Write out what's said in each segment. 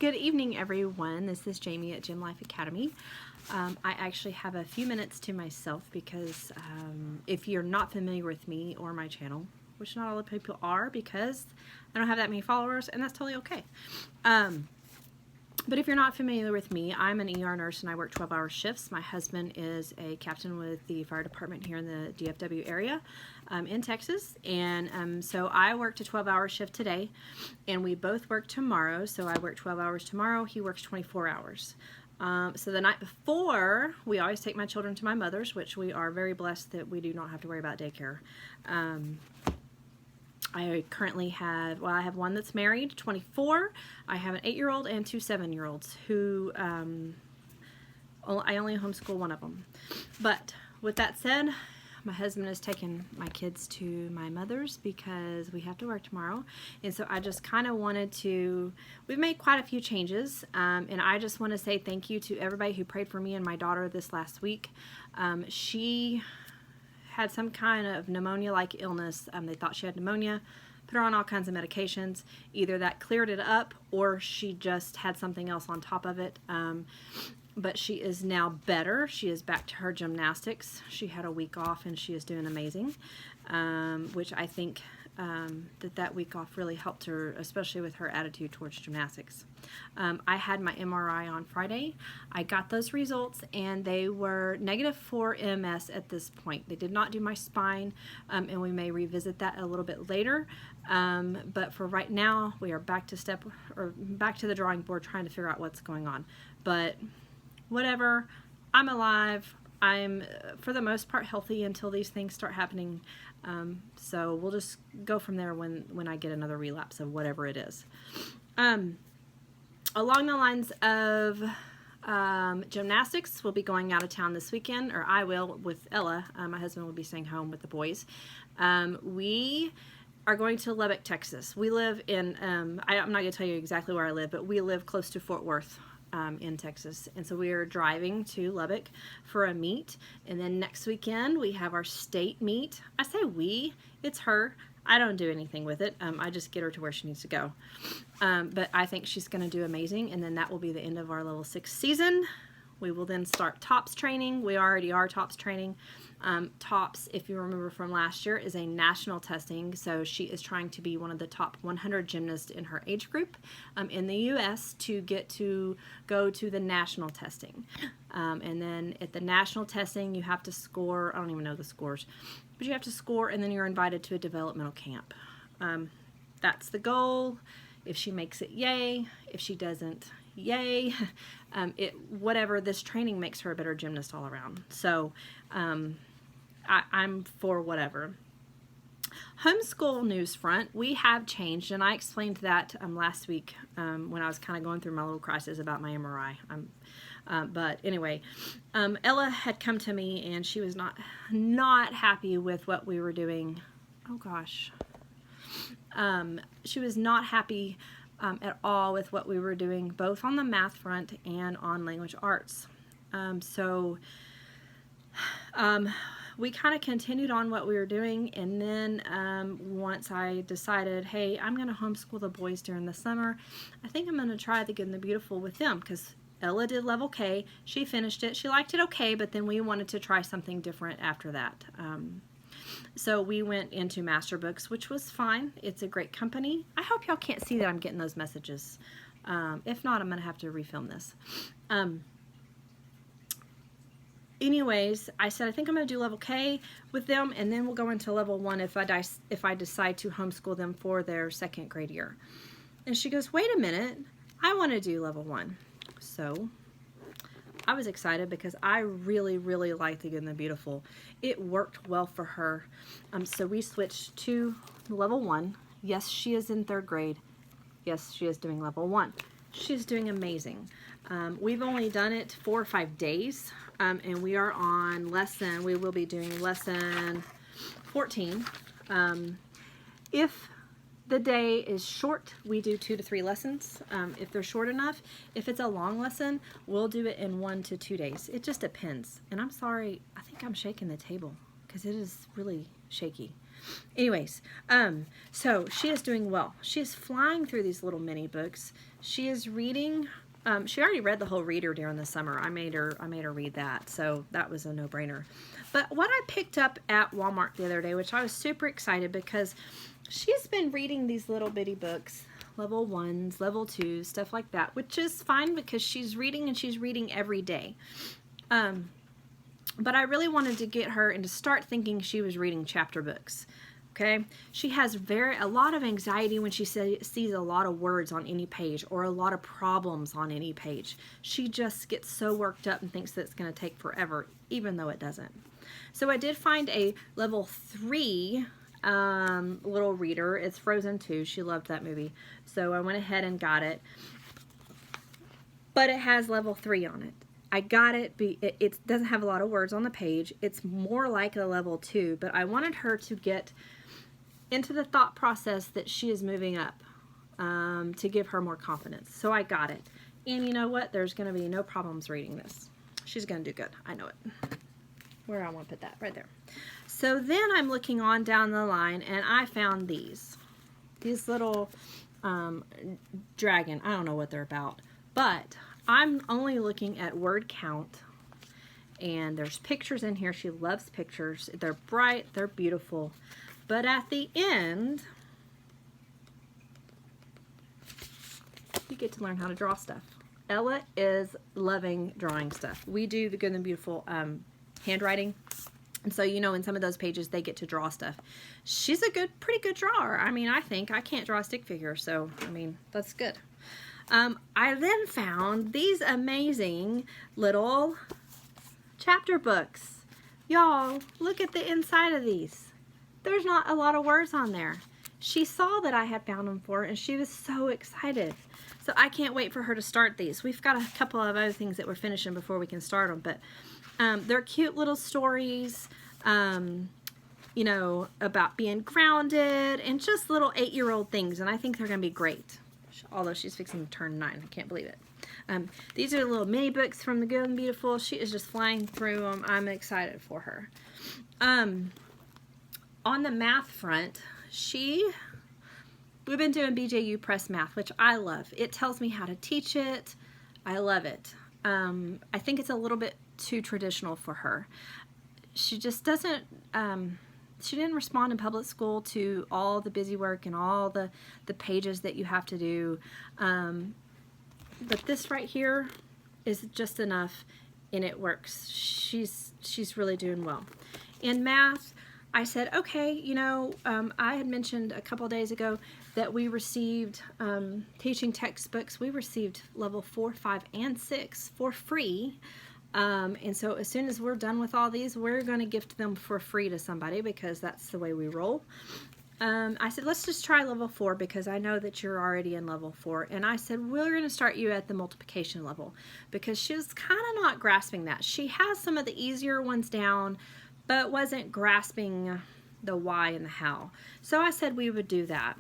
Good evening, everyone. This is Jamie at Gym Life Academy. I actually have a few minutes to myself because if you're not familiar with me or my channel, which not all the people are because I don't have that many followers, and that's totally okay. But if you're not familiar with me, I'm an ER nurse and I work 12-hour shifts. My husband is a captain with the fire department here in the DFW area in Texas. And so I worked a 12-hour shift today and we both work tomorrow. So I work 12 hours tomorrow, he works 24 hours. So the night before, we always take my children to my mother's, which we are very blessed that we do not have to worry about daycare. I currently have, I have one that's married, 24. I have an 8-year-old and 2 7-year-olds who, I only homeschool one of them. But with that said, my husband is taking my kids to my mother's because we have to work tomorrow. And so I just kind of wanted to, we've made quite a few changes. And I just want to say thank you to everybody who prayed for me and my daughter this last week. She had some kind of pneumonia-like illness. They thought she had pneumonia, put her on all kinds of medications. Either that cleared it up or she just had something else on top of it. But she is now better. She is back to her gymnastics. She had a week off and she is doing amazing, which I think that week off really helped her, especially with her attitude towards gymnastics. I had my MRI on Friday. I got those results and they were -4 MS at this point. They did not do my spine, and we may revisit that a little bit later. But for right now, we are back to the drawing board trying to figure out what's going on. But whatever, I'm alive. I'm, for the most part, healthy until these things start happening. So we'll just go from there when I get another relapse of whatever it is. Along the lines of gymnastics, we'll be going out of town this weekend, or I will with Ella. My husband will be staying home with the boys. We are going to Lubbock, Texas. We live in, I'm not going to tell you exactly where I live, but we live close to Fort Worth. In Texas, and so we are driving to Lubbock for a meet, and then next weekend we have our state meet. I say we, it's her. I don't do anything with it. I just get her to where she needs to go. But I think she's going to do amazing, and then that will be the end of our level 6 season. We will then start TOPS training. We already are TOPS training. TOPS, if you remember from last year, is a national testing. So she is trying to be one of the top 100 gymnasts in her age group in the U.S. to get to go to the national testing. And then at the national testing, you have to score, I don't even know the scores, but you have to score and then you're invited to a developmental camp. That's the goal. If she makes it, yay. If she doesn't, yay. Whatever, this training makes her a better gymnast all around. So I'm for whatever. Homeschool news front, we have changed, and I explained that last week when I was kind of going through my little crisis about my MRI. But anyway, Ella had come to me and she was not happy with what we were doing. Oh gosh. She was not happy at all with what we were doing, both on the math front and on language arts. We kind of continued on what we were doing, and then once I decided, hey, I'm going to homeschool the boys during the summer, I think I'm going to try the Good and the Beautiful with them, because Ella did level K, she finished it, she liked it okay, but then we wanted to try something different after that. So we went into Master Books, which was fine. It's a great company. I hope y'all can't see that I'm getting those messages. If not, I'm going to have to refilm this. Anyways, I said I think I'm going to do level K with them, and then we'll go into level 1 if I decide to homeschool them for their 2nd grade year. And she goes, wait a minute, I want to do level 1. So I was excited because I really, really liked the Good and the Beautiful. It worked well for her. So we switched to level 1. Yes, she is in 3rd grade. Yes, she is doing level 1. She's doing amazing. We've only done it 4 or 5 days, and we are on we will be doing lesson 14. If the day is short, we do 2 to 3 lessons. If they're short enough, if it's a long lesson, we'll do it in 1 to 2 days. It just depends. And I'm sorry, I think I'm shaking the table because it is really shaky. Anyways, so she is doing well. She is flying through these little mini books. She is reading. She already read the whole reader during the summer. I made her read that, so that was a no-brainer. But what I picked up at Walmart the other day, which I was super excited because she's been reading these little bitty books, level 1s, level 2s, stuff like that, which is fine because she's reading and she's reading every day. But I really wanted to get her and to start thinking she was reading chapter books. Okay, she has a lot of anxiety when she sees a lot of words on any page or a lot of problems on any page. She just gets so worked up and thinks that it's going to take forever, even though it doesn't. So I did find a level 3 little reader. It's Frozen 2. She loved that movie. So I went ahead and got it. But it has level 3 on it. I got it, it doesn't have a lot of words on the page. It's more like a level 2, but I wanted her to get into the thought process that she is moving up to give her more confidence. So I got it. And you know what? There's going to be no problems reading this. She's going to do good. I know it. Where I want to put that? Right there. So then I'm looking on down the line and I found these little dragon. I don't know what they're about, but I'm only looking at word count, and there's pictures in here. She loves pictures. They're bright, they're beautiful, but at the end you get to learn how to draw stuff. Ella is loving drawing stuff. We do the Good and Beautiful handwriting, and so you know in some of those pages they get to draw stuff. She's a pretty good drawer. I mean, I think I can't draw a stick figure, so I mean that's good. I then found these amazing little chapter books. Y'all, look at the inside of these. There's not a lot of words on there. She saw that I had found them for her and she was so excited. So I can't wait for her to start these. We've got a couple of other things that we're finishing before we can start them, but they're cute little stories, you know, about being grounded and just little 8-year-old things, and I think they're going to be great. Although she's fixing to turn 9. I can't believe it. These are little mini books from the Good and Beautiful. She is just flying through them. I'm excited for her. On the math front, we've been doing BJU Press Math, which I love. It tells me how to teach it. I love it. I think it's a little bit too traditional for her. She just doesn't... she didn't respond in public school to all the busy work and all the pages that you have to do. But this right here is just enough and it works. She's really doing well. In math, I said, okay, you know, I had mentioned a couple days ago that we received teaching textbooks. We received level 4, 5, and 6 for free. And so as soon as we're done with all these, we're going to gift them for free to somebody because that's the way we roll. I said, let's just try level 4 because I know that you're already in level 4. And I said, we're going to start you at the multiplication level because she was kind of not grasping that. She has some of the easier ones down, but wasn't grasping the why and the how. So I said we would do that.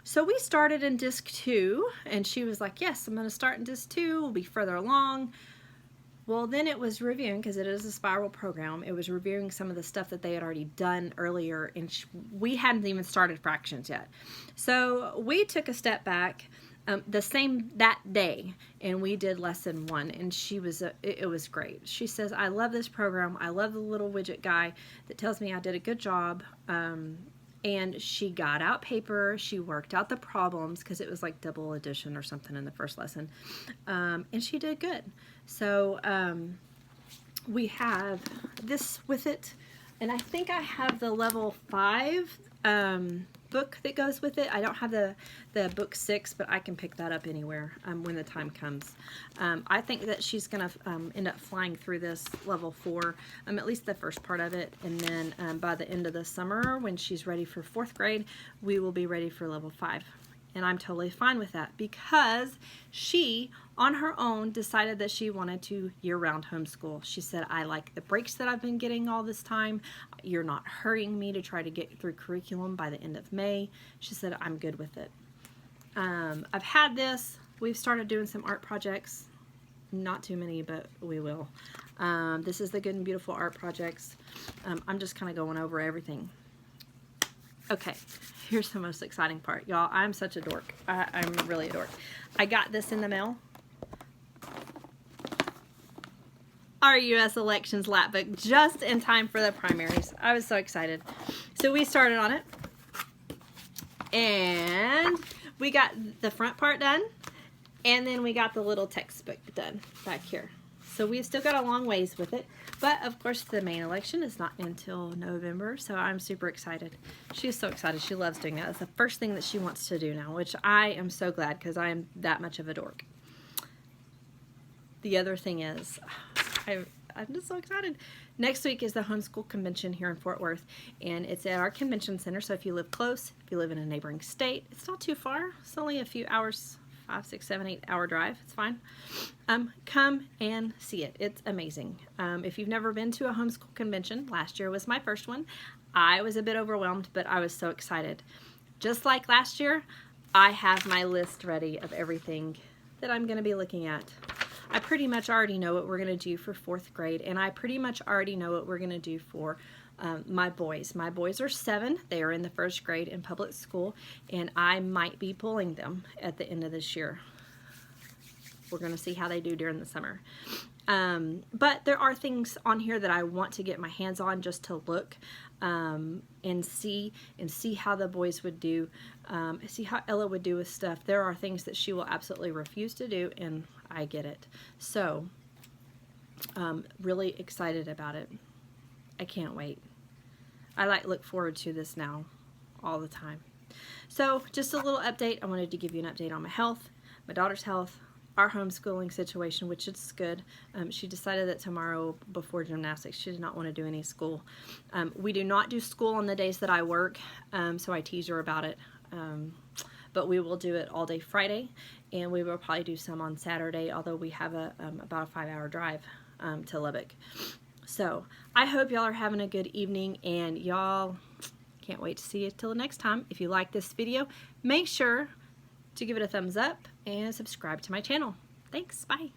So we started in disc 2 and she was like, yes, I'm going to start in disc 2. We'll be further along. Well, then it was reviewing, because it is a spiral program, it was reviewing some of the stuff that they had already done earlier, and we hadn't even started fractions yet. So we took a step back that day, and we did lesson 1, and it was great. She says, I love this program. I love the little widget guy that tells me I did a good job. And she got out paper, she worked out the problems, because it was like double addition or something in the first lesson, and she did good. So we have this with it, and I think I have the level 5 book that goes with it. I don't have the book 6, but I can pick that up anywhere when the time comes. I think that she's going to end up flying through this level 4, at least the first part of it, and then by the end of the summer, when she's ready for 4th grade, we will be ready for level 5. And I'm totally fine with that because she, on her own, decided that she wanted to year-round homeschool. She said, I like the breaks that I've been getting all this time. You're not hurrying me to try to get through curriculum by the end of May. She said, I'm good with it. I've had this. We've started doing some art projects. Not too many, but we will. This is the Good and Beautiful art projects. I'm just kind of going over everything. Okay, here's the most exciting part. Y'all, I'm such a dork. I'm really a dork. I got this in the mail. Our U.S. elections lap book just in time for the primaries. I was so excited. So we started on it. And we got the front part done. And then we got the little textbook done back here. So we've still got a long ways with it. But of course the main election is not until November. So I'm super excited. She's so excited. She loves doing that. It's the first thing that she wants to do now, which I am so glad because I am that much of a dork. The other thing is, I'm just so excited. Next week is the homeschool convention here in Fort Worth, and it's at our convention center. So if you live close, if you live in a neighboring state, it's not too far. It's only a few hours, 5, 6, 7, 8 hour drive. It's fine. Come and see it. It's amazing. If you've never been to a homeschool convention, last year was my first one. I was a bit overwhelmed, but I was so excited. Just like last year, I have my list ready of everything that I'm going to be looking at. I pretty much already know what we're going to do for 4th grade, and I pretty much already know what we're going to do for my boys. My boys are 7. They are in the 1st grade in public school, and I might be pulling them at the end of this year. We're going to see how they do during the summer. But there are things on here that I want to get my hands on just to look and see how the boys would do, see how Ella would do with stuff. There are things that she will absolutely refuse to do, and I get it. So, really excited about it. I can't wait. I look forward to this now all the time. So, just a little update. I wanted to give you an update on my health, my daughter's health, our homeschooling situation, which is good. She decided that tomorrow before gymnastics, she did not want to do any school. We do not do school on the days that I work, so I tease her about it. But we will do it all day Friday, and we will probably do some on Saturday, although we have about a 5-hour drive to Lubbock. So I hope y'all are having a good evening, and y'all can't wait to see you till the next time. If you like this video, make sure to give it a thumbs up and subscribe to my channel. Thanks, bye.